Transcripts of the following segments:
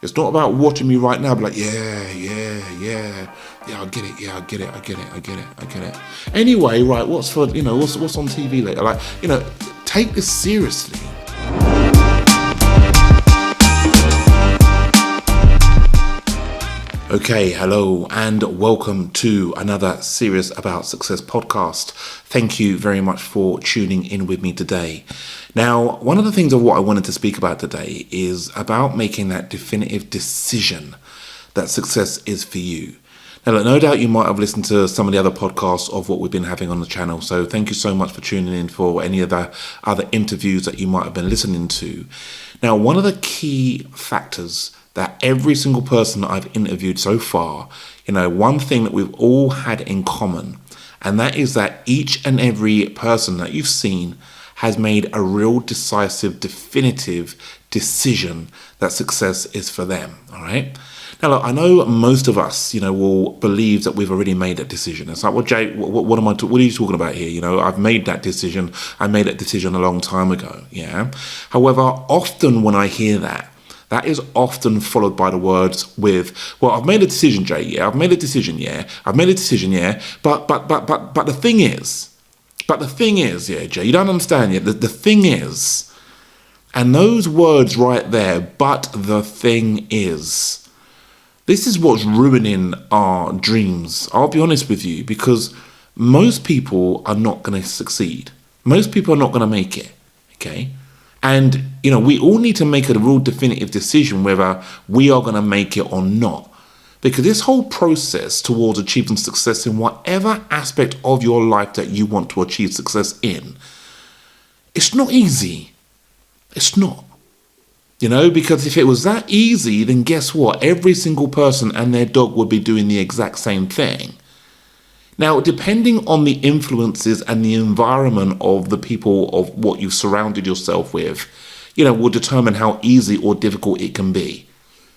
It's not about watching me right now, be like, yeah, I get it. Anyway, right, what's on TV later? Like, take this seriously. Okay, hello and welcome to another Serious About Success podcast. Thank you very much for tuning in with me today. Now, one of the things of what I wanted to speak about today is about making that definitive decision that success is for you. Now, look, no doubt you might have listened to some of the other podcasts of what we've been having on the channel, so thank you so much for tuning in for any of the other interviews that you might have been listening to. Now, one of the key factors that every single person that I've interviewed so far, one thing that we've all had in common, and that is that each and every person that you've seen has made a real decisive, definitive decision that success is for them, all right? Now, look, I know most of us, will believe that we've already made that decision. It's like, well, Jay, what are you talking about here? I've made that decision. I made that decision a long time ago, yeah? However, often when I hear that is often followed by the words with, well, I've made a decision, Jay, yeah, I've made a decision, yeah, but the thing is, yeah, Jay, you don't understand yet, the thing is, and those words right there, but the thing is, this is what's ruining our dreams. I'll be honest with you, because most people are not going to succeed. Most people are not going to make it, okay? And, we all need to make a real definitive decision whether we are going to make it or not. Because this whole process towards achieving success in whatever aspect of your life that you want to achieve success in, it's not easy. It's not. Because if it was that easy, then guess what? Every single person and their dog would be doing the exact same thing. Now, depending on the influences and the environment of the people of what you've surrounded yourself with, will determine how easy or difficult it can be.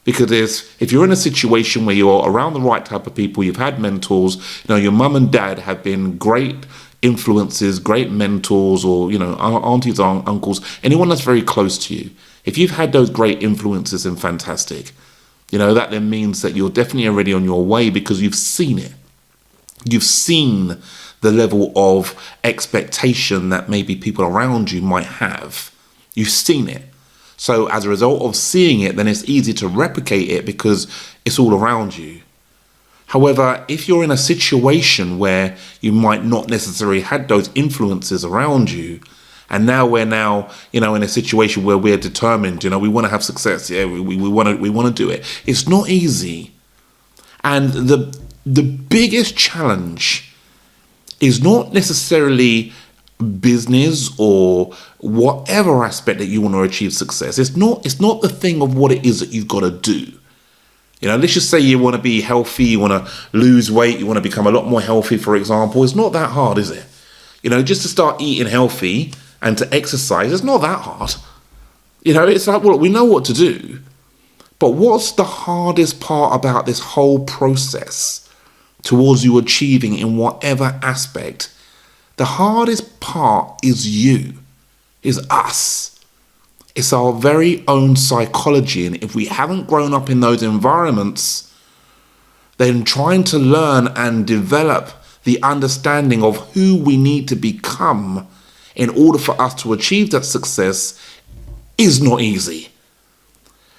Because if you're in a situation where you're around the right type of people, you've had mentors, your mum and dad have been great influences, great mentors, or, aunties, uncles, anyone that's very close to you. If you've had those great influences, then fantastic. That then means that you're definitely already on your way because you've seen it. You've seen the level of expectation that maybe people around you might have. You've seen it. So as a result of seeing it, then it's easy to replicate it because it's all around you. However, if you're in a situation where you might not necessarily had those influences around you, and now we're in a situation where we're determined, we want to have success. Yeah, we want to do it. It's not easy. And the biggest challenge is not necessarily business or whatever aspect that you want to achieve success. It's not the thing of what it is that you've got to do. Let's just say you want to be healthy, you want to lose weight, you want to become a lot more healthy, for example. It's not that hard, is it? Just to start eating healthy and to exercise, it's not that hard. It's like, well, we know what to do. But what's the hardest part about this whole process towards you achieving in whatever aspect? The hardest part is you, is us. It's our very own psychology. And if we haven't grown up in those environments, then trying to learn and develop the understanding of who we need to become in order for us to achieve that success is not easy.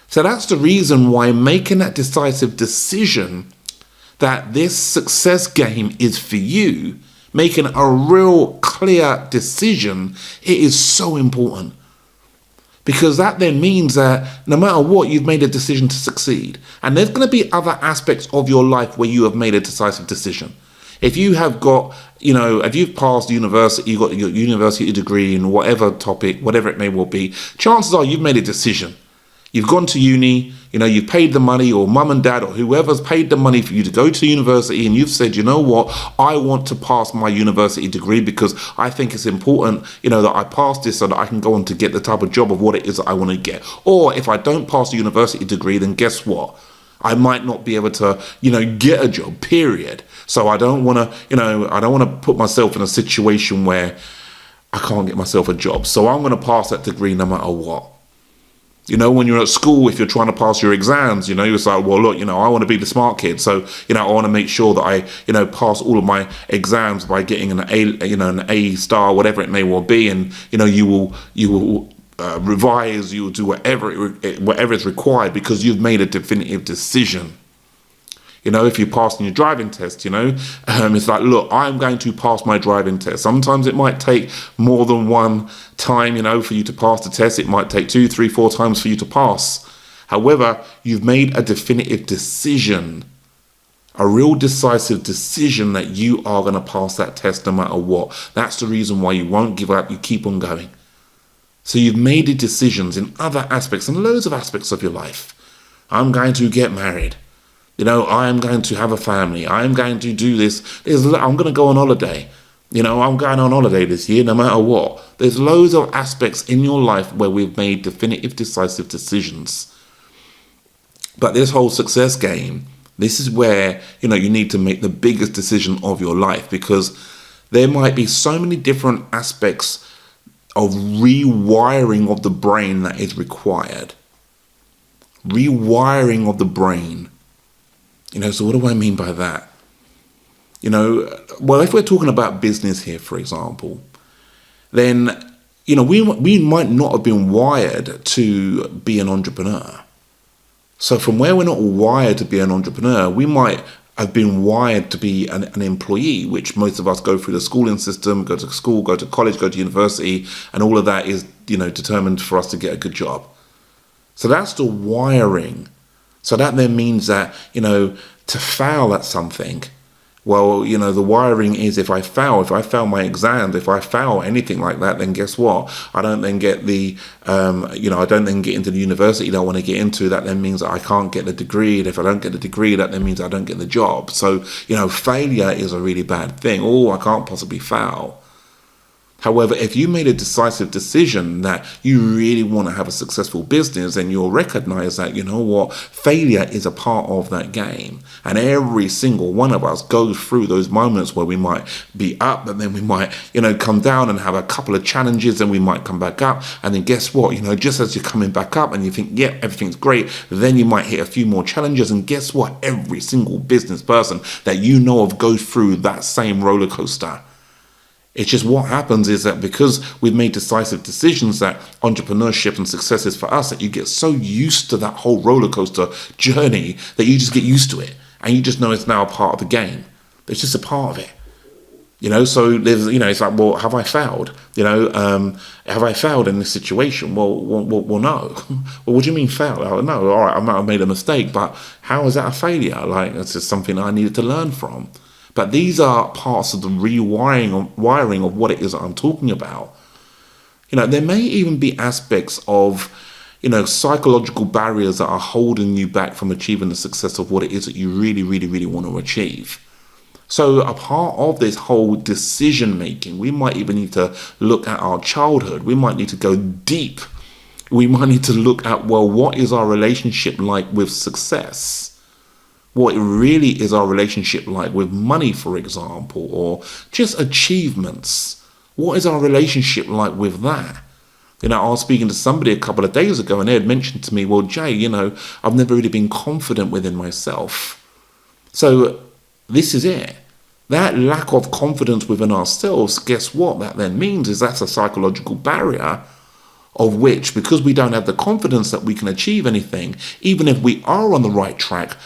So that's the reason why making that decisive decision that this success game is for you, making a real clear decision, it is so important. Because that then means that no matter what, you've made a decision to succeed. And there's going to be other aspects of your life where you have made a decisive decision. If you have got, if you've passed university, you've got your university degree in whatever topic, whatever it may well be, chances are you've made a decision. You've gone to uni, you've paid the money, or mum and dad or whoever's paid the money for you to go to university, and you've said, I want to pass my university degree because I think it's important, that I pass this so that I can go on to get the type of job of what it is that I want to get. Or if I don't pass the university degree, then guess what? I might not be able to, get a job, period. So I don't want to, put myself in a situation where I can't get myself a job. So I'm going to pass that degree no matter what. When you're at school, if you're trying to pass your exams, you're like, well, look, I want to be the smart kid. So, I want to make sure that I, pass all of my exams by getting an A, an A star, whatever it may well be. And, you will revise, you will do whatever is required because you've made a definitive decision. If you pass on your driving test, it's like, look, I'm going to pass my driving test. Sometimes it might take more than one time, for you to pass the test. It might take 2, 3, 4 times for you to pass. However, you've made a definitive decision, a real decisive decision that you are going to pass that test no matter what. That's the reason why you won't give up. You keep on going. So you've made the decisions in other aspects and loads of aspects of your life. I'm going to get married. I am going to have a family. I am going to do this. I'm going to go on holiday. I'm going on holiday this year no matter what. There's loads of aspects in your life where we've made definitive, decisive decisions. But this whole success game, this is where, you need to make the biggest decision of your life, because there might be so many different aspects of rewiring of the brain that is required. Rewiring of the brain. So what do I mean by that? Well, if we're talking about business here, for example, then, we might not have been wired to be an entrepreneur. So from where we're not wired to be an entrepreneur, we might have been wired to be an employee, which most of us go through the schooling system, go to school, go to college, go to university, and all of that is, determined for us to get a good job. So that's the wiring. So that then means that, to fail at something, well, the wiring is if I fail my exams, if I fail anything like that, then guess what? I don't then get the, I don't then get into the university that I want to get into. That then means that I can't get the degree. And if I don't get the degree, that then means I don't get the job. So, failure is a really bad thing. Oh, I can't possibly fail. However, if you made a decisive decision that you really want to have a successful business, then you'll recognize that, failure is a part of that game. And every single one of us goes through those moments where we might be up, and then we might, come down and have a couple of challenges, and we might come back up. And then guess what? Just as you're coming back up and you think, yeah, everything's great, then you might hit a few more challenges. And guess what? Every single business person that you know of goes through that same roller coaster. It's just what happens is that because we've made decisive decisions, that entrepreneurship and success is for us, that you get so used to that whole roller coaster journey that you just get used to it. And you just know it's now a part of the game. It's just a part of it. So there's, it's like, well, have I failed? Have I failed in this situation? Well, no. Well, what do you mean failed? Oh, no, all right, I might have made a mistake, but how is that a failure? Like, it's just something I needed to learn from. But these are parts of the wiring of what it is that I'm talking about. There may even be aspects of, psychological barriers that are holding you back from achieving the success of what it is that you really, really, really want to achieve. So a part of this whole decision making, we might even need to look at our childhood. We might need to go deep. We might need to look at, well, what is our relationship like with success? What really is our relationship like with money, for example, or just achievements? What is our relationship like with that? I was speaking to somebody a couple of days ago, and they had mentioned to me, well, Jay, I've never really been confident within myself. So this is it. That lack of confidence within ourselves, guess what that then means is that's a psychological barrier of which, because we don't have the confidence that we can achieve anything, even if we are on the right track,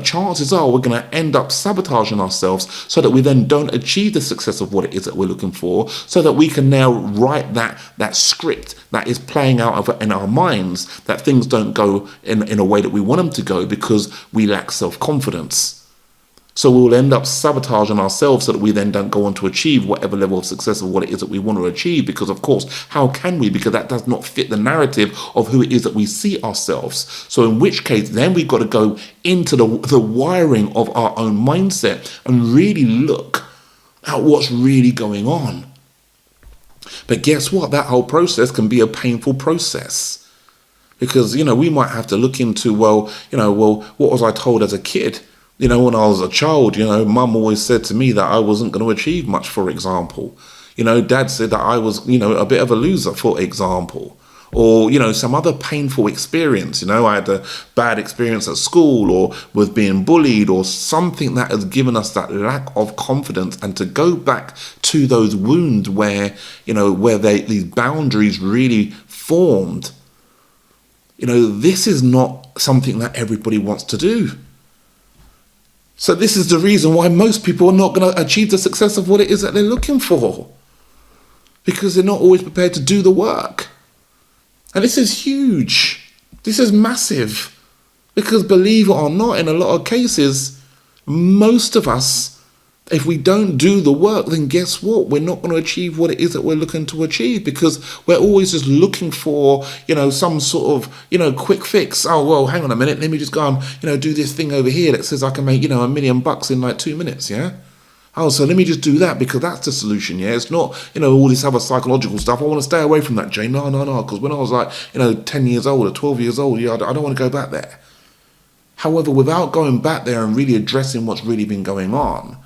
chances are we're going to end up sabotaging ourselves so that we then don't achieve the success of what it is that we're looking for, so that we can now write that script that is playing out in our minds, that things don't go in a way that we want them to go because we lack self-confidence. So we'll end up sabotaging ourselves so that we then don't go on to achieve whatever level of success of what it is that we want to achieve. Because, of course, how can we? Because that does not fit the narrative of who it is that we see ourselves. So in which case, then we've got to go into the wiring of our own mindset and really look at what's really going on. But guess what? That whole process can be a painful process. Because, we might have to look into, well, what was I told as a kid? When I was a child, mum always said to me that I wasn't going to achieve much, for example. Dad said that I was, a bit of a loser, for example. or, some other painful experience. I had a bad experience at school, or was being bullied, or something that has given us that lack of confidence, and to go back to those wounds where, these boundaries really formed. This is not something that everybody wants to do. So this is the reason why most people are not going to achieve the success of what it is that they're looking for. Because they're not always prepared to do the work. And this is huge. This is massive. Because believe it or not, in a lot of cases, most of us, if we don't do the work, then guess what? We're not going to achieve what it is that we're looking to achieve, because we're always just looking for, some sort of, quick fix. Oh, well, hang on a minute. Let me just go and, do this thing over here that says I can make, $1 million in like 2 minutes. Yeah. Oh, so let me just do that because that's the solution. Yeah. It's not, all this other psychological stuff. I want to stay away from that, Jane. No. Because when I was like, 10 years old or 12 years old, I don't want to go back there. However, without going back there and really addressing what's really been going on,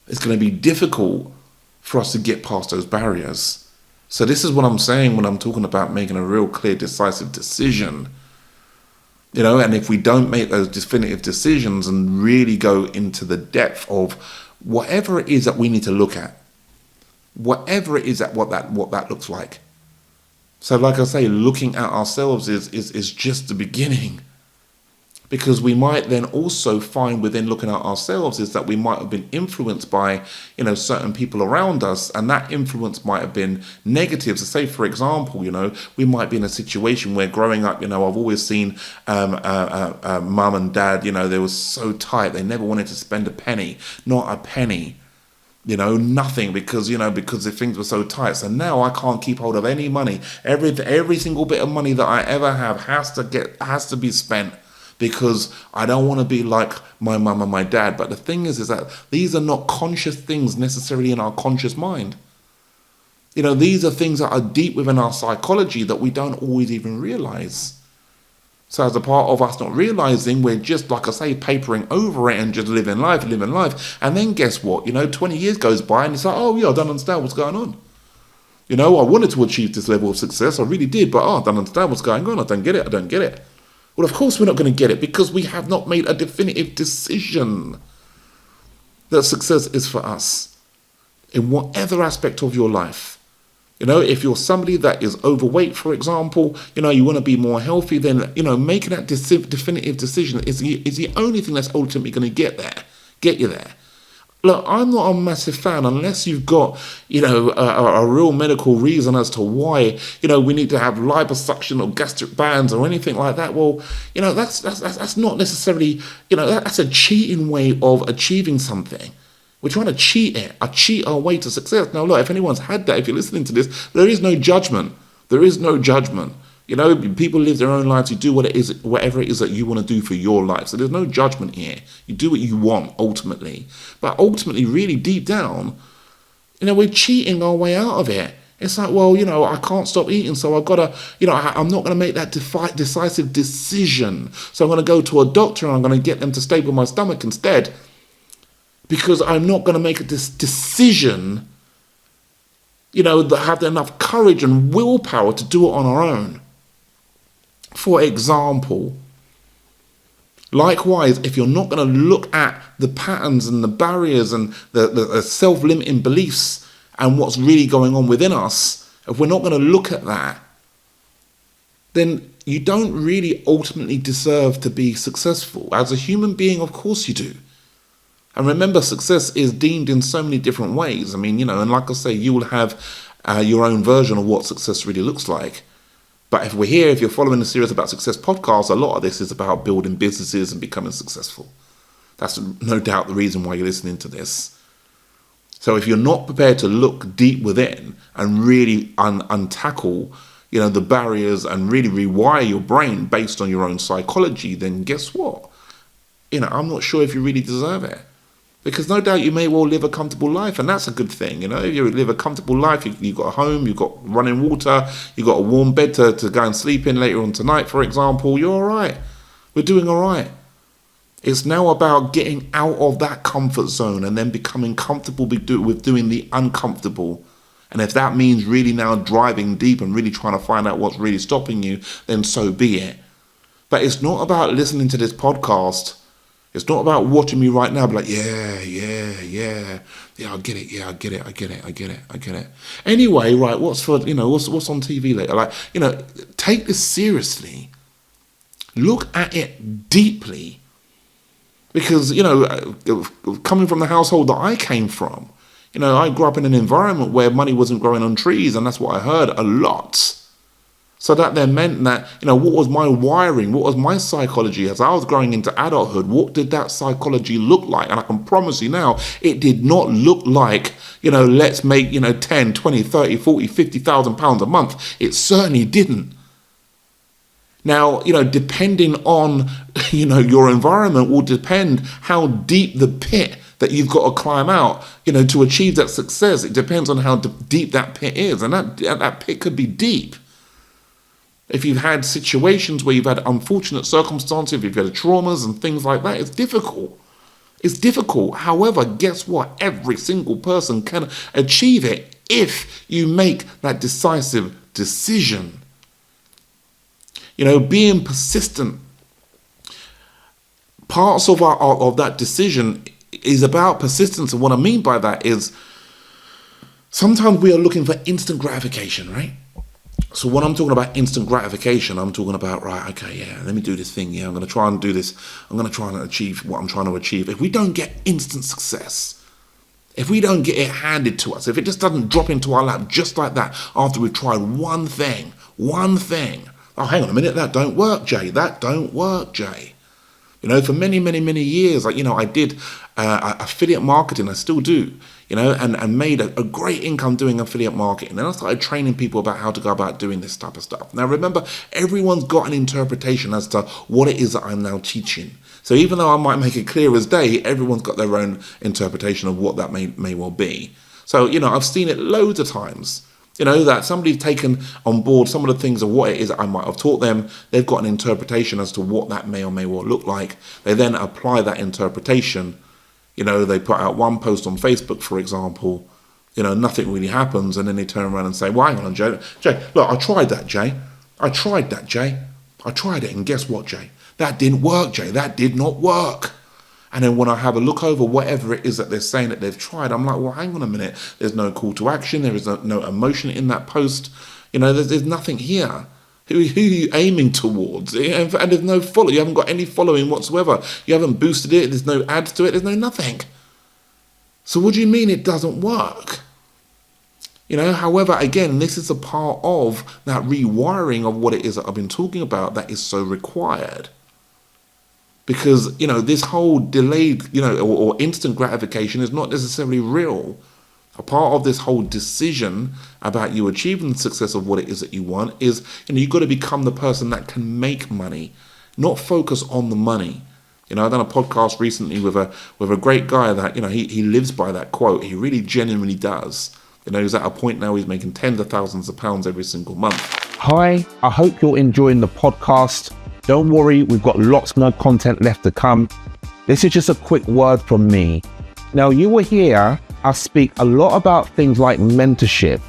it's going to be difficult for us to get past those barriers. So this is what I'm saying when I'm talking about making a real clear, decisive decision. And if we don't make those definitive decisions and really go into the depth of whatever it is that we need to look at, whatever it is that what that looks like. So like I say, looking at ourselves is just the beginning. Because we might then also find within looking at ourselves is that we might have been influenced by, certain people around us, and that influence might have been negative. So say, for example, we might be in a situation where growing up, I've always seen mum and dad, they were so tight. They never wanted to spend a penny, not a penny. Nothing, because the things were so tight. So now I can't keep hold of any money. Every single bit of money that I ever have has to be spent, because I don't want to be like my mum and my dad. But the thing is that these are not conscious things necessarily in our conscious mind. These are things that are deep within our psychology that we don't always even realize. So as a part of us not realizing, we're just, like I say, papering over it and just living life. And then guess what? 20 years goes by and it's like, oh yeah, I don't understand what's going on. I wanted to achieve this level of success. I really did. But I don't understand what's going on. I don't get it. Well, of course we're not going to get it, because we have not made a definitive decision that success is for us in whatever aspect of your life. If you're somebody that is overweight, for example, you want to be more healthy, then, making that definitive decision is the only thing that's ultimately going to get you there. Look, I'm not a massive fan unless you've got, a real medical reason as to why, we need to have liposuction or gastric bands or anything like that. Well, that's not necessarily, that's a cheating way of achieving something. We're trying to cheat our way to success. Now, look, if anyone's had that, if you're listening to this, there is no judgment. People live their own lives. You do whatever it is that you want to do for your life. So there's no judgment here. You do what you want, ultimately. But ultimately, really deep down, we're cheating our way out of it. It's like, well, I can't stop eating, so I've got to, I'm not going to make that decisive decision. So I'm going to go to a doctor and I'm going to get them to staple my stomach instead, because I'm not going to make this decision, that have enough courage and willpower to do it on our own. For example, likewise, if you're not going to look at the patterns and the barriers and the self-limiting beliefs and what's really going on within us, if we're not going to look at that, then you don't really ultimately deserve to be successful. As a human being, of course you do. And remember, success is deemed in so many different ways. And like I say, you will have your own version of what success really looks like. But if you're following the series about success podcast, a lot of this is about building businesses and becoming successful. That's no doubt the reason why you're listening to this. So if you're not prepared to look deep within and really untackle, the barriers and really rewire your brain based on your own psychology, then guess what? I'm not sure if you really deserve it. Because no doubt you may well live a comfortable life, and that's a good thing. If you live a comfortable life, you've got a home, you've got running water, you've got a warm bed to go and sleep in later on tonight, for example, you're all right. We're doing all right. It's now about getting out of that comfort zone and then becoming comfortable with doing the uncomfortable And if that means really now driving deep and really trying to find out what's really stopping you, then so be it. But it's not about listening to this podcast. It's not about watching me right now, be like, yeah, I get it. Anyway, right, what's on TV later? Like, take this seriously. Look at it deeply. Because, coming from the household that I came from, I grew up in an environment where money wasn't growing on trees, and that's what I heard a lot. So that then meant that, what was my wiring? What was my psychology as I was growing into adulthood? What did that psychology look like? And I can promise you now, it did not look like, let's make, 10, 20, 30, 40, 50,000 pounds a month. It certainly didn't. Now, depending on, your environment will depend how deep the pit that you've got to climb out, to achieve that success. It depends on how deep that pit is. And that pit could be deep. If you've had situations where you've had unfortunate circumstances, if you've had traumas and things like that, it's difficult. It's difficult. However, guess what? Every single person can achieve it if you make that decisive decision. Being persistent. Parts of that decision is about persistence. And what I mean by that is sometimes we are looking for instant gratification, right? So when I'm talking about instant gratification, I'm talking about, right, okay, yeah, let me do this thing. Yeah, I'm going to try and do this. I'm going to try and achieve what I'm trying to achieve. If we don't get instant success, if we don't get it handed to us, if it just doesn't drop into our lap just like that after we've tried one thing. Oh, hang on a minute, that don't work, Jay. For many, many, many years, I did affiliate marketing. I still do, and made a great income doing affiliate marketing. Then I started training people about how to go about doing this type of stuff. Now, remember, everyone's got an interpretation as to what it is that I'm now teaching. So even though I might make it clear as day, everyone's got their own interpretation of what that may well be. So, I've seen it loads of times. That somebody's taken on board some of the things of what it is I might have taught them. They've got an interpretation as to what that may or may well look like. They then apply that interpretation. They put out one post on Facebook, for example. Nothing really happens. And then they turn around and say, well, hang on, Jay, look, I tried that, Jay. I tried it. And guess what, Jay? That didn't work, Jay. That did not work. And then when I have a look over whatever it is that they're saying that they've tried, I'm like, well, hang on a minute. There's no call to action. There is no emotion in that post. There's nothing here. Who are you aiming towards? And there's no follow. You haven't got any following whatsoever. You haven't boosted it. There's no ads to it. There's no nothing. So what do you mean it doesn't work? However, again, this is a part of that rewiring of what it is that I've been talking about that is so required. Because, this whole delayed, or instant gratification is not necessarily real. A part of this whole decision about you achieving the success of what it is that you want is, you've got to become the person that can make money, not focus on the money. I've done a podcast recently with a great guy that, he lives by that quote. He really genuinely does. He's at a point now he's making tens of thousands of pounds every single month. Hi, I hope you're enjoying the podcast. Don't worry, we've got lots more content left to come. This is just a quick word from me. Now, you will hear us speak a lot about things like mentorship,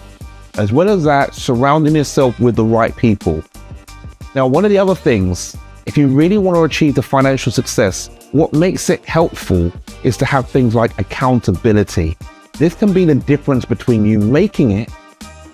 as well as that, surrounding yourself with the right people. Now, one of the other things, if you really want to achieve the financial success, what makes it helpful is to have things like accountability. This can be the difference between you making it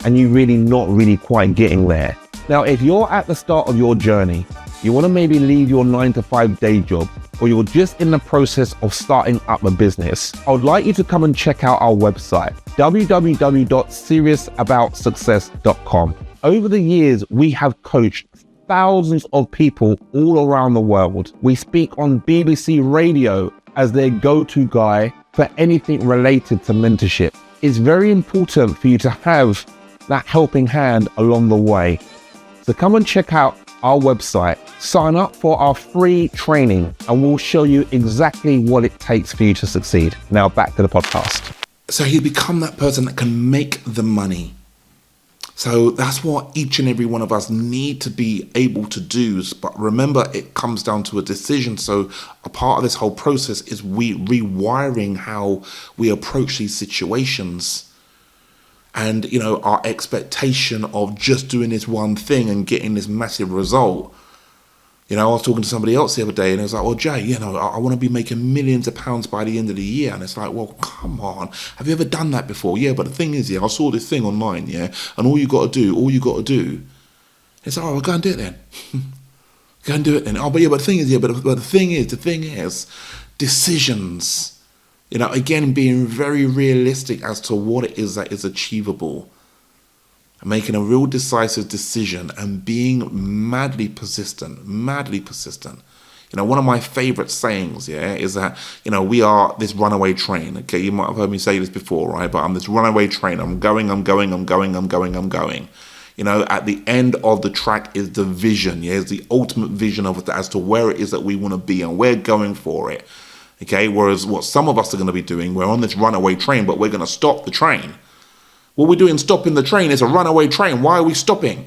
and you really not really quite getting there. Now, if you're at the start of your journey, you want to maybe leave your 9-to-5 day job, or you're just in the process of starting up a business, I would like you to come and check out our website, www.seriousaboutsuccess.com. Over the years, we have coached thousands of people all around the world. We speak on BBC Radio as their go-to guy for anything related to mentorship. It's very important for you to have that helping hand along the way. So come and check out our website, sign up for our free training, and we'll show you exactly what it takes for you to succeed. Now back to the podcast. So you become that person that can make the money. So that's what each and every one of us need to be able to do. But remember, it comes down to a decision. So a part of this whole process is we rewiring how we approach these situations. and, our expectation of just doing this one thing and getting this massive result. I was talking to somebody else the other day, and it was like, well, Jay, I want to be making millions of pounds by the end of the year. And it's like, well, come on. Have you ever done that before? Yeah, but the thing is, I saw this thing online, and all you got to do, it's like, oh, well, go and do it then. Go and do it then. Oh, but the thing is, but the thing is, decisions. Again, being very realistic as to what it is that is achievable. Making a real decisive decision and being madly persistent. One of my favorite sayings, is that, we are this runaway train. Okay, you might have heard me say this before, right? But I'm this runaway train. I'm going. At the end of the track is the vision, is the ultimate vision of it as to where it is that we want to be, and we're going for it. Okay, whereas what some of us are going to be doing, we're on this runaway train, but we're going to stop the train. What we're doing stopping the train is a runaway train. Why are we stopping?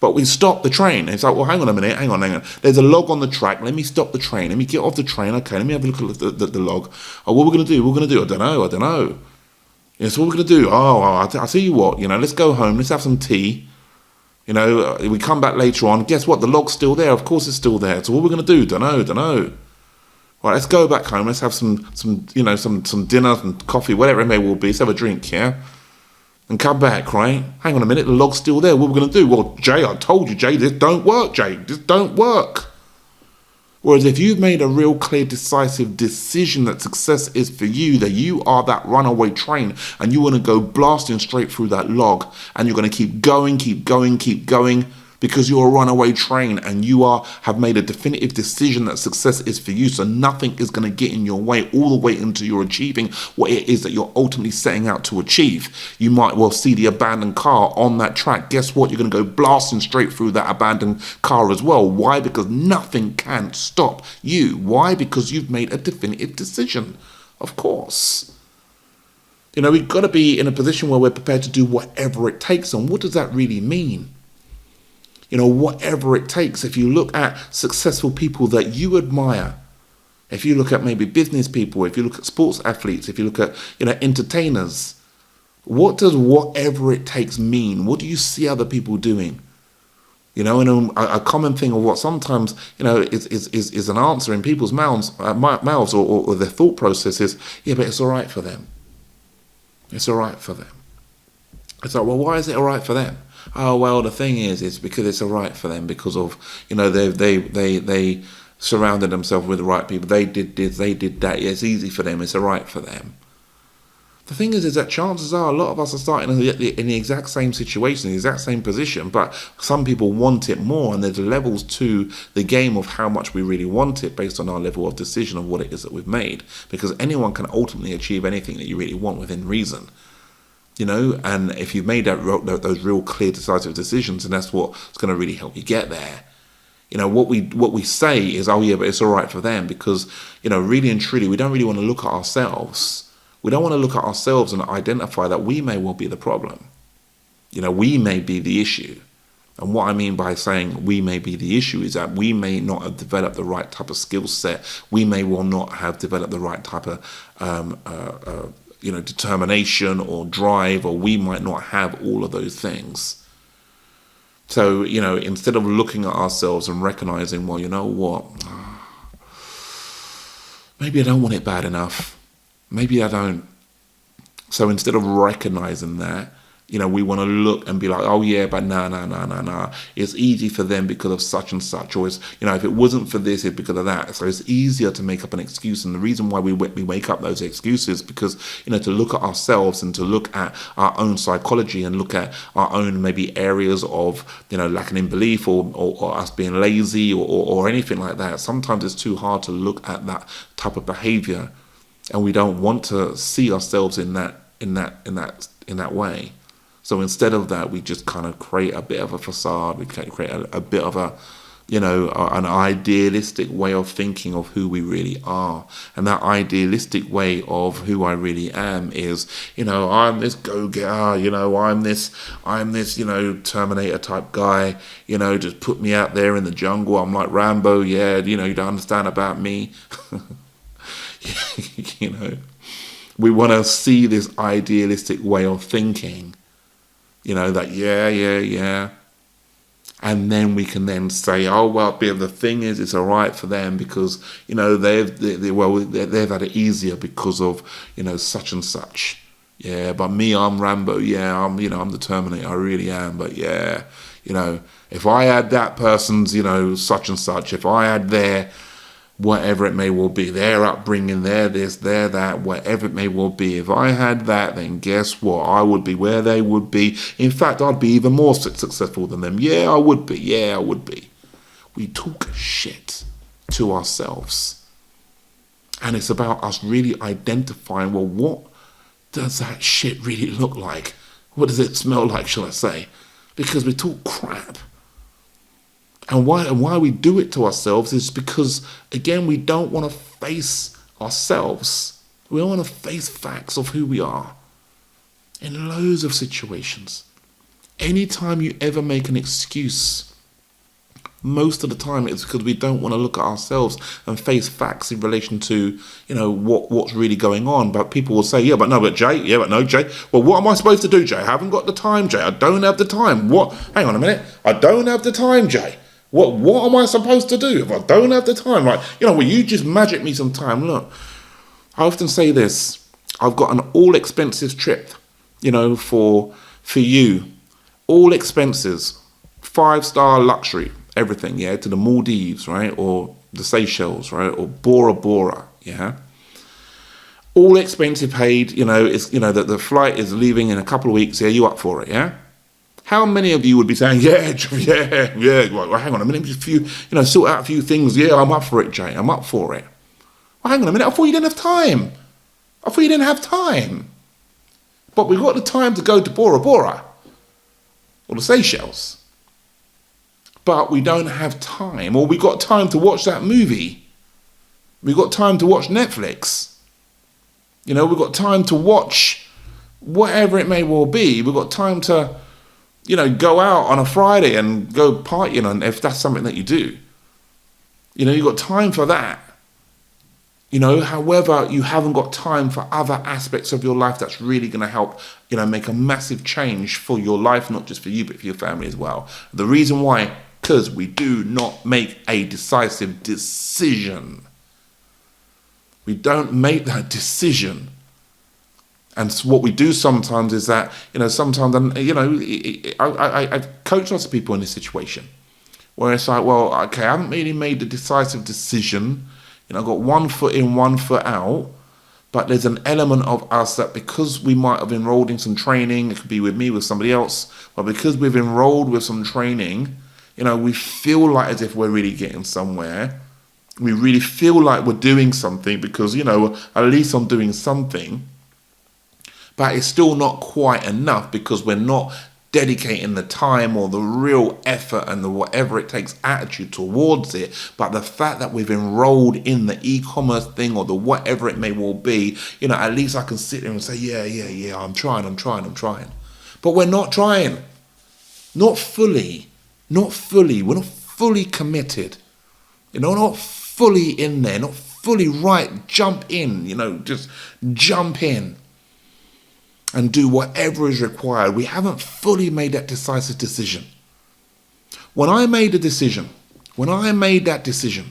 But we stop the train. It's like, well, hang on a minute. Hang on. There's a log on the track. Let me stop the train. Let me get off the train. Okay, let me have a look at the log. Oh, what we're going to do? I don't know. So what we're going to do? Oh, I'll tell you what. Let's go home. Let's have some tea. We come back later on. Guess what? The log's still there. Of course it's still there. So what we're going to do? Don't know. Right, let's go back home. Let's have some dinner and coffee, whatever it may well be. Let's have a drink, and come back, right? Hang on a minute, the log's still there. What are we going to do? Well, Jay, I told you, Jay, this don't work, Jay. This don't work. Whereas if you've made a real clear, decisive decision that success is for you, that you are that runaway train, and you want to go blasting straight through that log, and you're going to keep going, because you're a runaway train, and you have made a definitive decision that success is for you, so nothing is going to get in your way all the way into your achieving what it is that you're ultimately setting out to achieve. You might well see the abandoned car on that track. Guess what? You're going to go blasting straight through that abandoned car as well. Why? Because nothing can stop you. Why? Because you've made a definitive decision. Of course. We've got to be in a position where we're prepared to do whatever it takes. And what does that really mean? Whatever it takes. If you look at successful people that you admire, if you look at maybe business people, if you look at sports athletes, if you look at, entertainers, what does whatever it takes mean? What do you see other people doing? And a common thing, or what sometimes, is an answer in people's mouths or their thought process is, yeah, but it's all right for them. It's all right for them. It's like, well, why is it all right for them? Oh, well, the thing is, it's because it's all right for them because of, they surrounded themselves with the right people. They did this, they did that. Yeah, it's easy for them. It's all right for them. The thing is that chances are a lot of us are starting in the exact same situation, the exact same position, but some people want it more, and there's levels to the game of how much we really want it based on our level of decision of what it is that we've made. Because anyone can ultimately achieve anything that you really want within reason. And if you've made those real clear, decisive decisions, and that's what's going to really help you get there. What we say is, oh yeah, but it's all right for them, because, really and truly, we don't really want to look at ourselves. We don't want to look at ourselves and identify that we may well be the problem. We may be the issue. And what I mean by saying we may be the issue is that we may not have developed the right type of skill set. We may well not have developed the right type of determination or drive, or we might not have all of those things. So, instead of looking at ourselves and recognizing, well, you know what, maybe I don't want it bad enough. Maybe I don't. So instead of recognizing that, we want to look and be like, oh yeah, but nah. It's easy for them because of such and such, or it's, if it wasn't for this, it's because of that. So it's easier to make up an excuse. And the reason why we make up those excuses, because, to look at ourselves and to look at our own psychology and look at our own maybe areas of, lacking in belief or us being lazy or anything like that. Sometimes it's too hard to look at that type of behavior, and we don't want to see ourselves in that way. So instead of that, we just kind of create a bit of a facade. We create a bit of an idealistic way of thinking of who we really are. And that idealistic way of who I really am is, I'm this go-getter, I'm this, Terminator type guy, just put me out there in the jungle. I'm like Rambo, yeah, you don't understand about me. We want to see this idealistic way of thinking. That, yeah. And then we can then say, oh, well, the thing is, it's all right for them because, they've had it easier because of, such and such. Yeah, but me, I'm Rambo. Yeah, I'm the Terminator. I really am. But yeah, if I had that person's, such and such, if I had their, whatever it may well be, their upbringing, their this, their that, whatever it may well be, if I had that, then guess what? I would be where they would be. In fact, I'd be even more successful than them. Yeah, I would be. Yeah, I would be. We talk shit to ourselves. And it's about us really identifying, well, what does that shit really look like? What does it smell like, shall I say? Because we talk crap. And why we do it to ourselves is because, again, we don't want to face ourselves. We don't want to face facts of who we are in loads of situations. Anytime you ever make an excuse, most of the time it's because we don't want to look at ourselves and face facts in relation to, what's really going on. But people will say, Jay, well, what am I supposed to do, Jay? I haven't got the time, Jay. I don't have the time. What? Hang on a minute. I don't have the time, Jay. What am I supposed to do if I don't have the time? Right? You just magic me some time. Look, I often say this. I've got an all-expenses trip, for you. All expenses, 5-star luxury, everything, yeah, to the Maldives, right? Or the Seychelles, right? Or Bora Bora, yeah? All expenses paid, it's, that the flight is leaving in a couple of weeks. Yeah, you up for it, yeah? How many of you would be saying, yeah, well, hang on a minute, just a few, sort out a few things. Yeah, I'm up for it, Jay. I'm up for it. Well, hang on a minute. I thought you didn't have time. But we got the time to go to Bora Bora or the Seychelles. But we don't have time, or we got time to watch that movie. We got time to watch Netflix. We've got time to watch whatever it may well be. We've got time to, go out on a Friday and go partying, and if that's something that you do. You've got time for that. However, you haven't got time for other aspects of your life that's really going to help, make a massive change for your life, not just for you, but for your family as well. The reason why, because we do not make a decisive decision. We don't make that decision. And what we do sometimes is that, sometimes, I've coached lots of people in this situation where it's like, well, okay, I haven't really made the decisive decision. I've got 1 foot in, 1 foot out, but there's an element of us that because we might have enrolled in some training, it could be with me, with somebody else, but because we've enrolled with some training, we feel like as if we're really getting somewhere. We really feel like we're doing something because, at least I'm doing something. But it's still not quite enough because we're not dedicating the time or the real effort and the whatever it takes attitude towards it. But the fact that we've enrolled in the e-commerce thing or the whatever it may well be, at least I can sit there and say, yeah, I'm trying. But we're not trying. Not fully. We're not fully committed. Not fully in there, not fully right. Jump in, just jump in and do whatever is required. We haven't fully made that decisive decision. When I made that decision,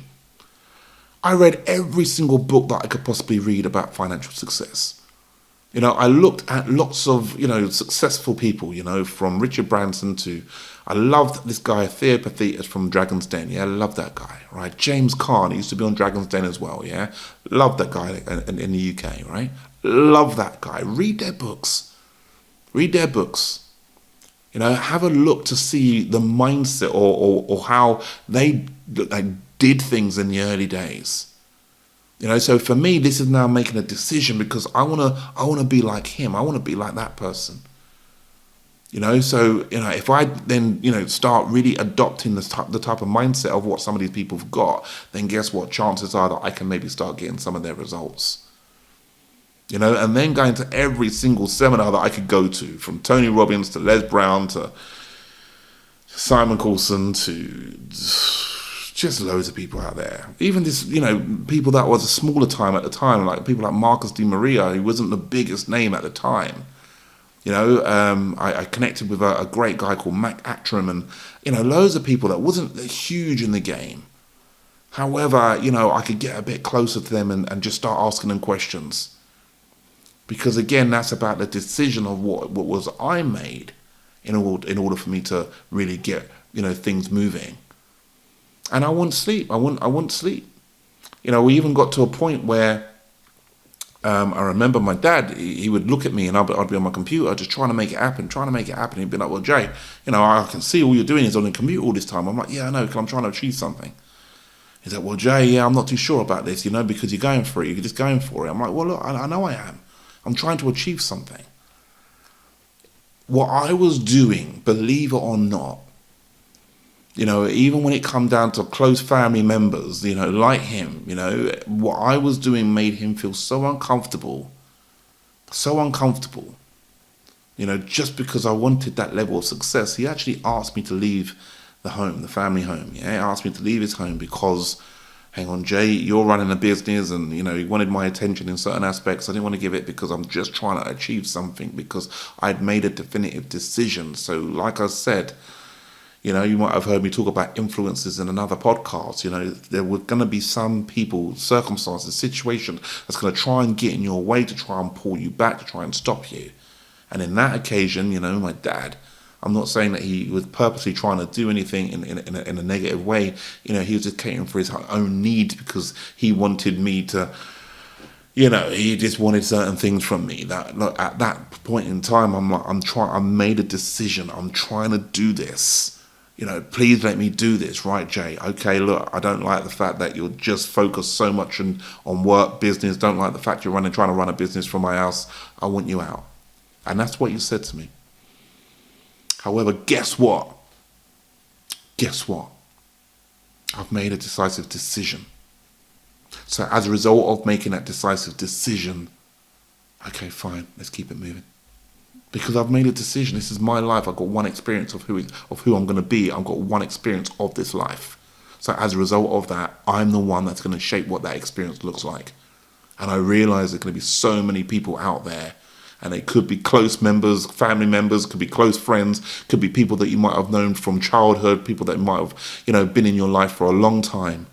I read every single book that I could possibly read about financial success. I looked at lots of, successful people, from Richard Branson to, I loved this guy, Theo Pathetas from Dragon's Den. Yeah, I love that guy, right? James Caan, he used to be on Dragon's Den as well, yeah? Love that guy in the UK, right? Love that guy. Read their books. Have a look to see the mindset or how they did things in the early days. So for me, this is now making a decision because I wanna be like him. I wanna be like that person. So if I then start really adopting the type of mindset of what some of these people have got, then guess what? Chances are that I can maybe start getting some of their results. And then going to every single seminar that I could go to, from Tony Robbins to Les Brown to Simon Coulson to just loads of people out there. Even this, people that was a smaller time at the time, like people like Marcus Di Maria, who wasn't the biggest name at the time. I connected with a great guy called Mac Attram, and loads of people that wasn't huge in the game. However, I could get a bit closer to them and just start asking them questions. Because again, that's about the decision of what was I made in order for me to really get, things moving. And I wouldn't sleep. I wouldn't sleep. We even got to a point where I remember my dad, he would look at me and I'd be on my computer just trying to make it happen. He'd be like, well, Jay, I can see all you're doing is on the computer all this time. I'm like, yeah, I know, because I'm trying to achieve something. He's like, well, Jay, yeah, I'm not too sure about this, because you're going for it. You're just going for it. I'm like, well, look, I know I am. I'm trying to achieve something. What I was doing, believe it or not, even when it come down to close family members, like him, what I was doing made him feel so uncomfortable, just because I wanted that level of success. He actually asked me to leave the home, the family home. Yeah, he asked me to leave his home because, hang on, Jay, you're running a business, and he wanted my attention in certain aspects. I didn't want to give it because I'm just trying to achieve something, because I'd made a definitive decision. So, like I said, you might have heard me talk about influences in another podcast. There were going to be some people, circumstances, situations that's going to try and get in your way, to try and pull you back, to try and stop you. And in that occasion, my dad, I'm not saying that he was purposely trying to do anything in a negative way. He was just catering for his own needs, because he wanted me to, he just wanted certain things from me. That, look, at that point in time, I made a decision. I'm trying to do this. Please let me do this, right, Jay? Okay, look, I don't like the fact that you're just focused so much on work, business. Don't like the fact you're trying to run a business from my house. I want you out. And that's what you said to me. However, guess what? I've made a decisive decision. So as a result of making that decisive decision, okay, fine, let's keep it moving. Because I've made a decision. This is my life. I've got one experience of who I'm going to be. I've got one experience of this life. So as a result of that, I'm the one that's going to shape what that experience looks like. And I realize there's going to be so many people out there, and they could be close members, family members, could be close friends, could be people that you might have known from childhood, people that might have, been in your life for a long time,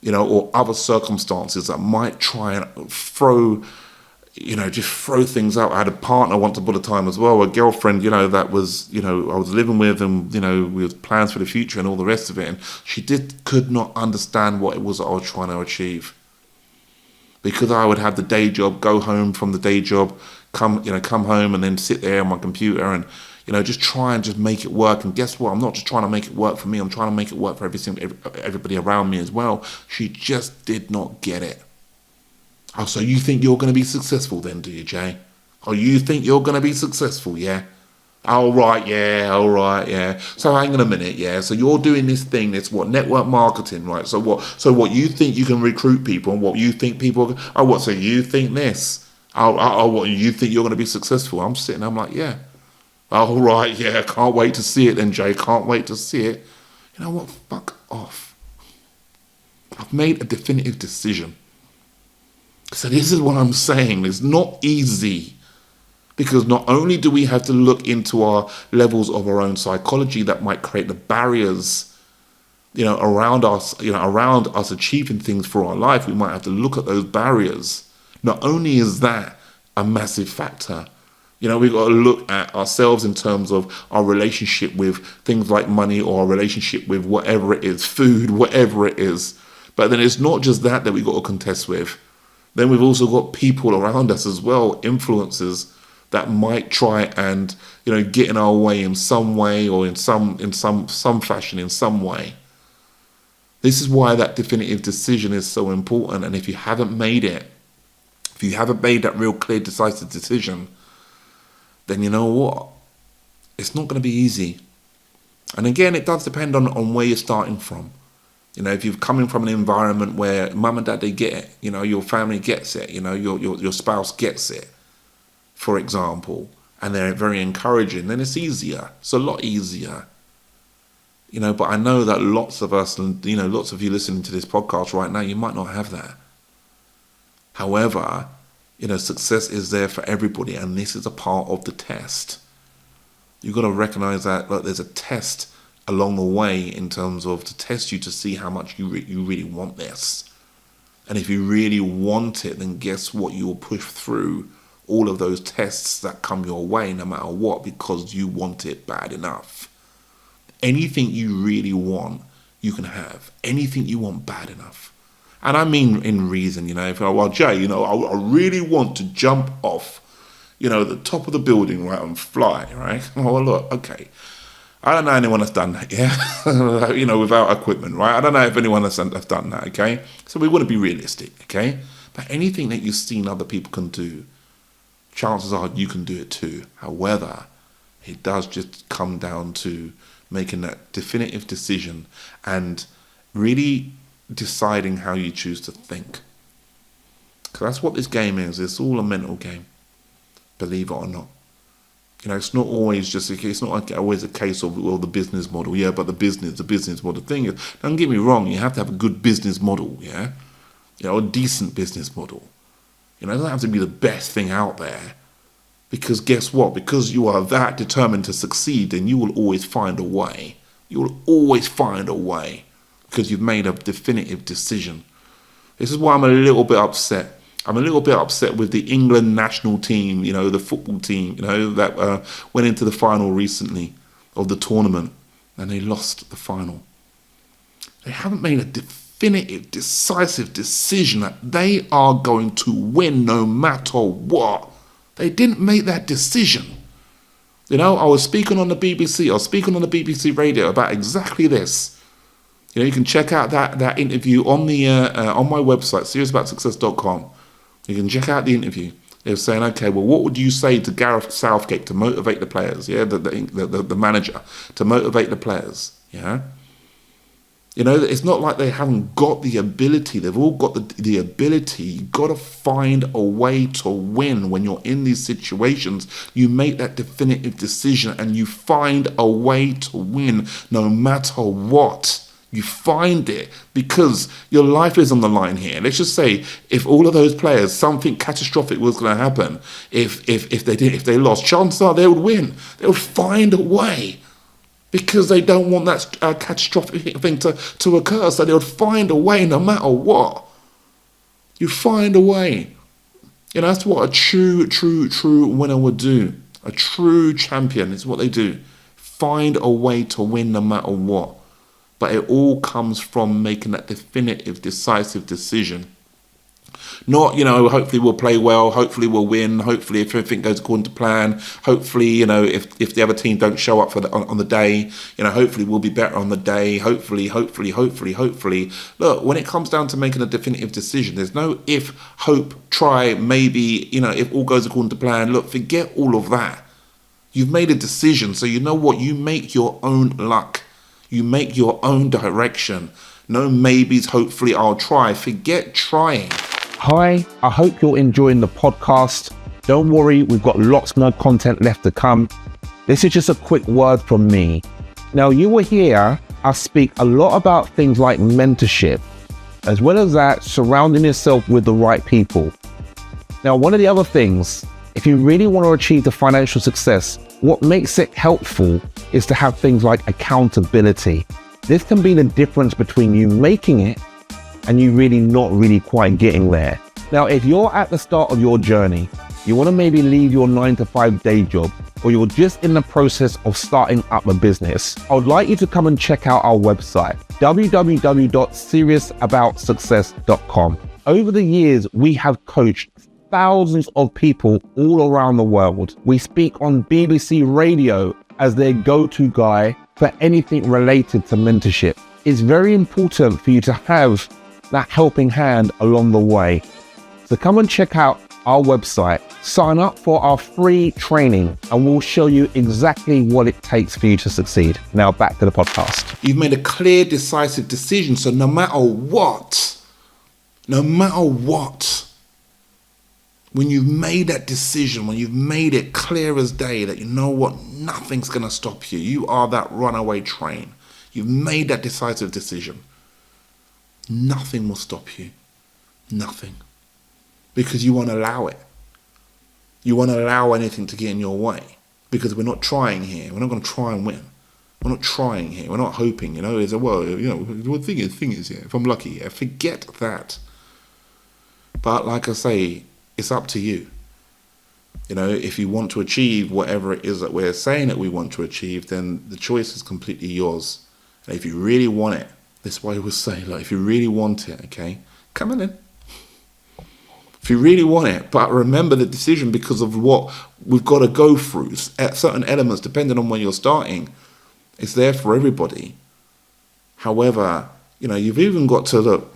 or other circumstances that might try and just throw things out. I had a partner once upon a time as well, a girlfriend, that was, I was living with, and, we had plans for the future and all the rest of it. And she could not understand what it was that I was trying to achieve. Because I would have the day job, go home from the day job, come home and then sit there on my computer and, just try and just make it work. And guess what? I'm not just trying to make it work for me. I'm trying to make it work for everybody around me as well. She just did not get it. Oh, so you think you're going to be successful then, do you, Jay? Oh, you think you're going to be successful, yeah? All right, yeah. So hang on a minute, yeah. So you're doing this thing, it's what, network marketing, right? So what you think you can recruit people, and what you think people, so you think this? What, you think you're going to be successful? I'm like, yeah. All right, yeah, can't wait to see it then, Jay. Can't wait to see it. You know what? Fuck off. I've made a definitive decision. So this is what I'm saying. It's not easy, because not only do we have to look into our levels of our own psychology that might create the barriers, around us achieving things for our life, we might have to look at those barriers. Not only is that a massive factor, we've got to look at ourselves in terms of our relationship with things like money, or our relationship with whatever it is, food, whatever it is. But then it's not just that we've got to contest with. Then we've also got people around us as well, influences that might try and, get in our way in some way, or in some fashion, in some way. This is why that definitive decision is so important. And if you haven't made it, if you haven't made that real clear, decisive decision, then you know what? It's not going to be easy. And again, it does depend on where you're starting from. If you're coming from an environment where mum and dad, they get it, your family gets it, your spouse gets it, for example, and they're very encouraging, then it's easier. It's a lot easier. But I know that lots of us, and, lots of you listening to this podcast right now, you might not have that. However, Success is there for everybody, and this is a part of the test. You've got to recognize that there's a test along the way in terms of to test you to see how much you really want this. And if you really want it, then guess what? You will push through all of those tests that come your way no matter what, because you want it bad enough. Anything you really want, you can have. Anything you want bad enough. And I mean in reason, if Jay, I really want to jump off, the top of the building, right, and fly, right? Oh, look, okay. I don't know anyone that's done that, yeah? Without equipment, right? I don't know if anyone has done that, okay? So we want to be realistic, okay? But anything that you've seen other people can do, chances are you can do it too. However, it does just come down to making that definitive decision and really deciding how you choose to think. Because that's what this game is. It's all a mental game, believe it or not. It's not always it's not always a case of, the business model. Yeah, but the business model thing is, don't get me wrong, you have to have a good business model, yeah? A decent business model. It doesn't have to be the best thing out there. Because guess what? Because you are that determined to succeed, then you will always find a way. You will always find a way because you've made a definitive decision. This is why I'm a little bit upset. I'm a little bit upset with the England national team, the football team, that went into the final recently of the tournament and they lost the final. They haven't made a definitive, decisive decision that they are going to win no matter what. They didn't make that decision. I was speaking on the BBC, I was speaking on the BBC radio about exactly this. You can check out that interview on the on my website, seriousaboutsuccess.com. You can check out the interview. They were saying, okay, well, what would you say to Gareth Southgate to motivate the players? Yeah, the manager to motivate the players. Yeah. It's not like they haven't got the ability. They've all got the ability. You've got to find a way to win when you're in these situations. You make that definitive decision and you find a way to win no matter what. You find it because your life is on the line here. Let's just say if all of those players, something catastrophic was going to happen, if they lost, chances are they would win. They would find a way. Because they don't want that catastrophic thing to occur. So they would find a way no matter what. You find a way. That's what a true winner would do. A true champion is what they do. Find a way to win no matter what. But it all comes from making that definitive, decisive decision. Not, hopefully we'll play well, hopefully we'll win, hopefully if everything goes according to plan, hopefully, if the other team don't show up on the day, hopefully we'll be better on the day, hopefully. Look, when it comes down to making a definitive decision, there's no if, hope, try, maybe, if all goes according to plan. Look, forget all of that. You've made a decision, so you know what? You make your own luck. You make your own direction. No maybes, hopefully I'll try. Forget trying. Hi, I hope you're enjoying the podcast. Don't worry, we've got lots more content left to come. This is just a quick word from me. Now, you will hear us speak a lot about things like mentorship, as well as that, surrounding yourself with the right people. Now, one of the other things, if you really want to achieve the financial success, what makes it helpful is to have things like accountability. This can be the difference between you making it and you not really quite getting there. Now, if you're at the start of your journey, you want to maybe leave your 9-to-5 day job, or you're just in the process of starting up a business, I would like you to come and check out our website, www.seriousaboutssuccess.com. Over the years, we have coached thousands of people all around the world. We speak on BBC Radio as their go-to guy for anything related to mentorship. It's very important for you to have that helping hand along the way. So come and check out our website, sign up for our free training, and we'll show you exactly what it takes for you to succeed. Now back to the podcast. You've made a clear, decisive decision. So no matter what, when you've made that decision, when you've made it clear as day that you know what, nothing's going to stop you. You are that runaway train. You've made that decisive decision. Nothing will stop you. Nothing. Because you won't allow it. You won't allow anything to get in your way because we're not trying here. We're not going to try and win. We're not trying here. We're not hoping, It's the thing is, if I'm lucky, forget that. But like I say, it's up to you. If you want to achieve whatever it is that we're saying that we want to achieve, then the choice is completely yours. And if you really want it, this is why I always say, if you really want it, okay, come on in. If you really want it, but remember the decision because of what we've got to go through. At certain elements, depending on when you're starting, it's there for everybody. However, you've even got to look.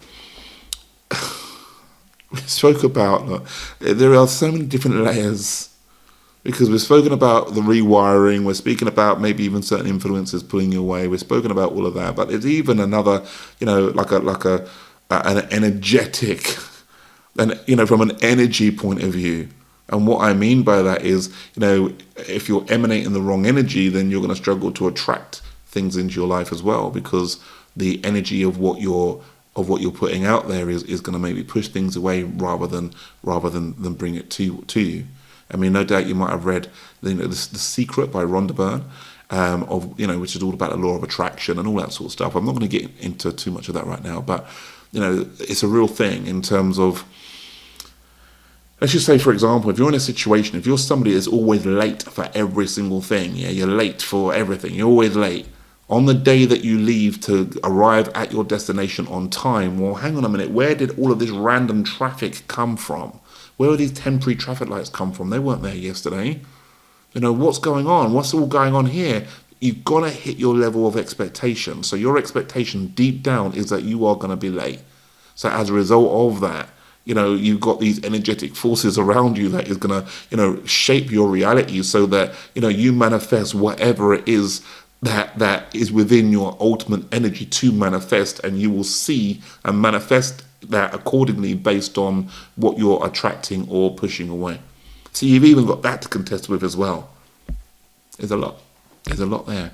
We spoke about, there are so many different layers because we've spoken about the rewiring, we're speaking about maybe even certain influences pulling you away, we've spoken about all of that, but there's even another, an energetic, and from an energy point of view. And what I mean by that is, if you're emanating the wrong energy, then you're going to struggle to attract things into your life as well, because the energy of what you're putting out there is going to maybe push things away rather than bring it to you. I mean, no doubt you might have read The Secret by Rhonda Byrne, which is all about the law of attraction and all that sort of stuff. I'm not going to get into too much of that right now, but it's a real thing in terms of, let's just say, for example, if you're in a situation, if you're somebody that's always late for every single thing, you're late for everything, you're always late. On the day that you leave to arrive at your destination on time, well, hang on a minute, where did all of this random traffic come from? Where did these temporary traffic lights come from? They weren't there yesterday. What's going on? What's all going on here? You've got to hit your level of expectation. So your expectation deep down is that you are going to be late. So as a result of that, you've got these energetic forces around you that is going to, shape your reality so that, you manifest whatever it is that is within your ultimate energy to manifest, and you will see and manifest that accordingly based on what you're attracting or pushing away. So you've even got that to contest with as well. There's a lot there.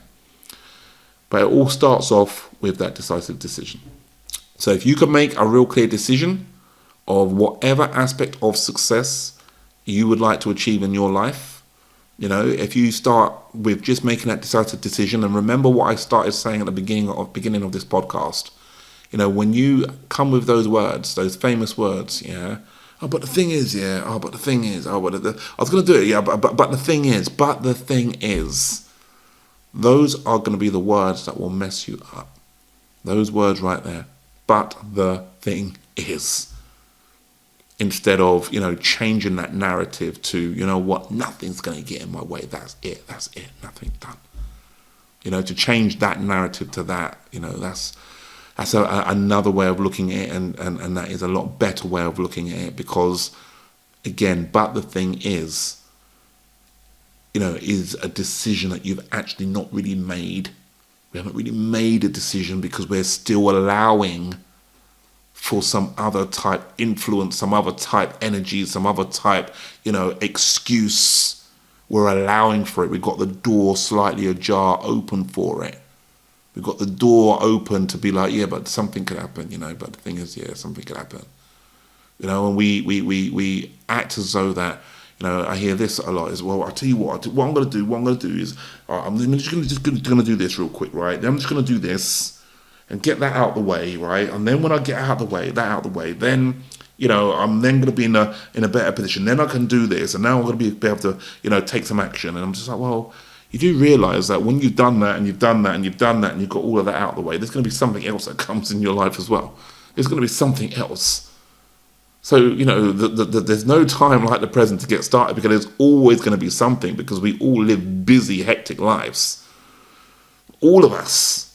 But it all starts off with that decisive decision. So if you can make a real clear decision of whatever aspect of success you would like to achieve in your life, if you start with just making that decisive decision, and remember what I started saying at the beginning of this podcast, when you come with those words, those famous words, oh, but the thing is, oh, but the thing is, oh, but I was going to do it, but the thing is, those are going to be the words that will mess you up. Those words right there, but the thing is. Instead of, changing that narrative to, nothing's going to get in my way. That's it, nothing done. To change that narrative to that, that's another way of looking at it, and that is a lot better way of looking at it, because, again, but the thing is a decision that you've actually not really made. We haven't really made a decision because we're still allowing for some other type influence, some other type energy, some other type, excuse. We're allowing for it. We've got the door slightly ajar, open for it. We've got the door open to be like, but something could happen, but the thing is, something could happen. And we act as though that, I hear this a lot as well. I'll tell you what I'm going to do is, I'm just going to do this real quick, right? I'm just going to do this and get that out of the way, right? And then when I get that out of the way, then, I'm then going to be in a better position. Then I can do this, and now I'm going to be able to, take some action. And I'm just like, well, you do realise that when you've done that, and you've done that, and you've done that, and you've got all of that out of the way, there's going to be something else that comes in your life as well. There's going to be something else. So, there's no time like the present to get started, because there's always going to be something, because we all live busy, hectic lives. All of us.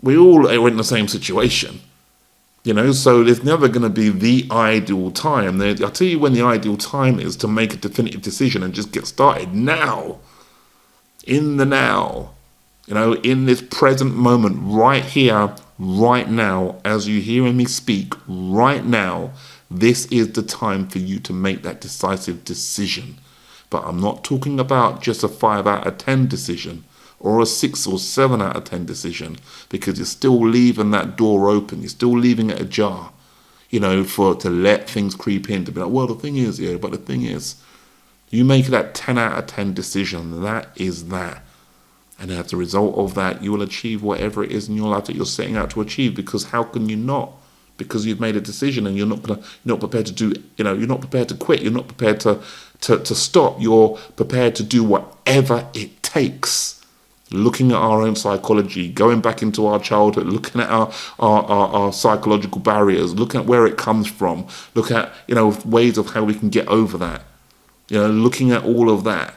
We all are in the same situation, so there's never going to be the ideal time. I'll tell you when the ideal time is to make a definitive decision and just get started now, in the now, in this present moment, right here, right now, as you hearing me speak, right now, this is the time for you to make that decisive decision. But I'm not talking about just a 5 out of 10 decision, or a 6 or 7 out of 10 decision, because you're still leaving that door open. You're still leaving it ajar, to let things creep in, to be like, well, the thing is, but the thing is, You make that 10 out of 10 decision. That is that. And as a result of that, you will achieve whatever it is in your life that you're setting out to achieve. Because how can you not? Because you've made a decision and you're not prepared to do, you're not prepared to quit. You're not prepared to stop. You're prepared to do whatever it takes. Looking at our own psychology, going back into our childhood, looking at our psychological barriers, looking at where it comes from, look at, ways of how we can get over that. Looking at all of that.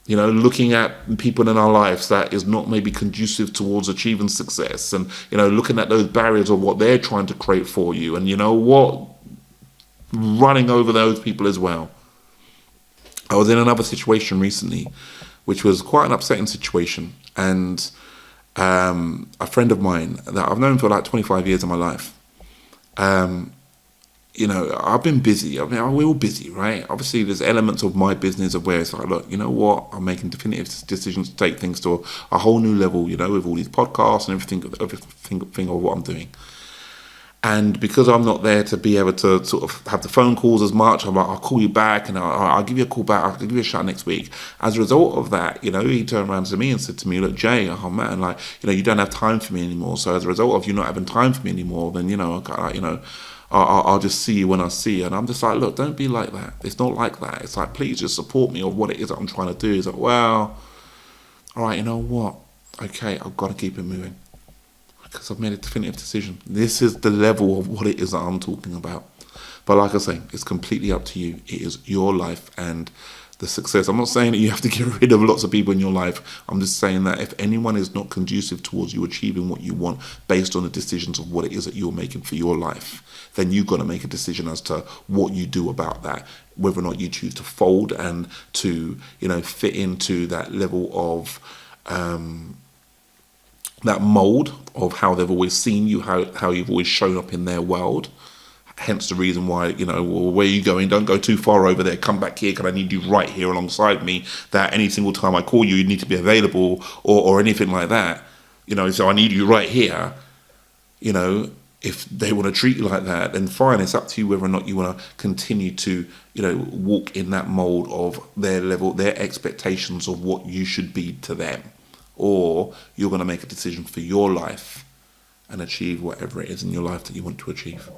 Looking at people in our lives that is not maybe conducive towards achieving success, and, looking at those barriers of what they're trying to create for you, and running over those people as well. I was in another situation recently, which was quite an upsetting situation, and a friend of mine that I've known for like 25 years of my life, I've been busy. I mean, we're all busy, right? Obviously, there's elements of my business of where it's like, look, you know what? I'm making definitive decisions to take things to a whole new level, with all these podcasts and everything of what I'm doing. And because I'm not there to be able to sort of have the phone calls as much, I'm like, I'll call you back and I'll give you a call back. I'll give you a shout next week. As a result of that, he turned around to me and said to me, look, Jay, oh man, like, you don't have time for me anymore. So as a result of you not having time for me anymore, then, I'll just see you when I see you. And I'm just like, look, don't be like that. It's not like that. It's like, please just support me of what it is that I'm trying to do. He's like, well, all right, you know what? Okay, I've got to keep it moving. Because I've made a definitive decision. This is the level of what it is that I'm talking about. But like I say, it's completely up to you. It is your life and the success. I'm not saying that you have to get rid of lots of people in your life. I'm just saying that if anyone is not conducive towards you achieving what you want based on the decisions of what it is that you're making for your life, then you've got to make a decision as to what you do about that. Whether or not you choose to fold and to, fit into that level of that mold of how they've always seen you, how you've always shown up in their world. Hence the reason why, well, where are you going? Don't go too far over there. Come back here because I need you right here alongside me. That any single time I call you, you need to be available or anything like that. So I need you right here. If they want to treat you like that, then fine. It's up to you whether or not you want to continue to, walk in that mold of their level, their expectations of what you should be to them. Or you're going to make a decision for your life and achieve whatever it is in your life that you want to achieve.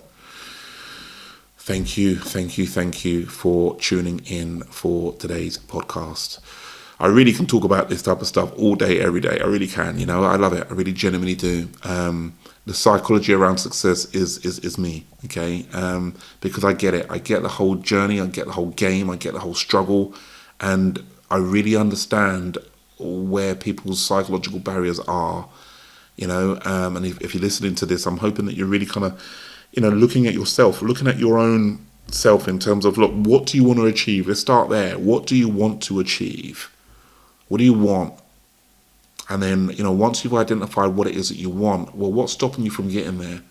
Thank you for tuning in for today's podcast. I really can talk about this type of stuff all day, every day. I really can. I love it. I really genuinely do. The psychology around success is me, okay? Because I get it. I get the whole journey. I get the whole game. I get the whole struggle. And I really understand where people's psychological barriers are, and if you're listening to this, I'm hoping that you're really kind of, looking at yourself, looking at your own self in terms of, look, what do you want to achieve? Let's start there. What do you want to achieve? What do you want? And then, once you've identified what it is that you want, well, what's stopping you from getting there?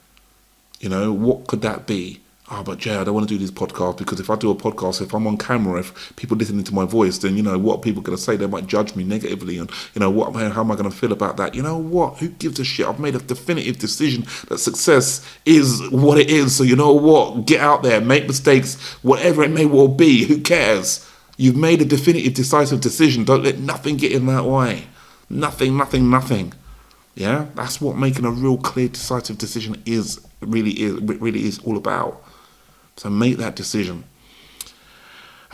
What could that be? Oh, but Jay, I don't want to do this podcast because if I do a podcast, if I'm on camera, if people listening to my voice, then, what are people going to say? They might judge me negatively. And, how am I going to feel about that? You know what? Who gives a shit? I've made a definitive decision that success is what it is. So you know what? Get out there, make mistakes, whatever it may well be. Who cares? You've made a definitive, decisive decision. Don't let nothing get in that way. Nothing. Yeah? That's what making a real clear, decisive decision really is all about. So make that decision.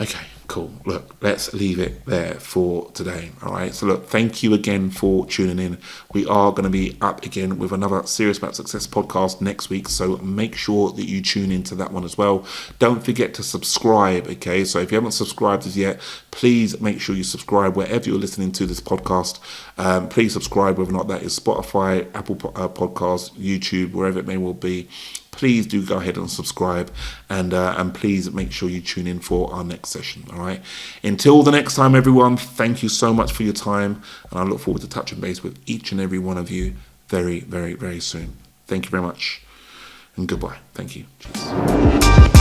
Okay, cool. Look, let's leave it there for today. All right. So look, thank you again for tuning in. We are going to be up again with another Serious About Success podcast next week. So make sure that you tune into that one as well. Don't forget to subscribe. Okay. So if you haven't subscribed as yet, please make sure you subscribe wherever you're listening to this podcast. Please subscribe, whether or not that is Spotify, Apple Podcasts, YouTube, wherever it may well be. Please do go ahead and subscribe, and please make sure you tune in for our next session. All right. Until the next time, everyone, thank you so much for your time, and I look forward to touching base with each and every one of you very, very, very soon. Thank you very much, and goodbye. Thank you. Cheers.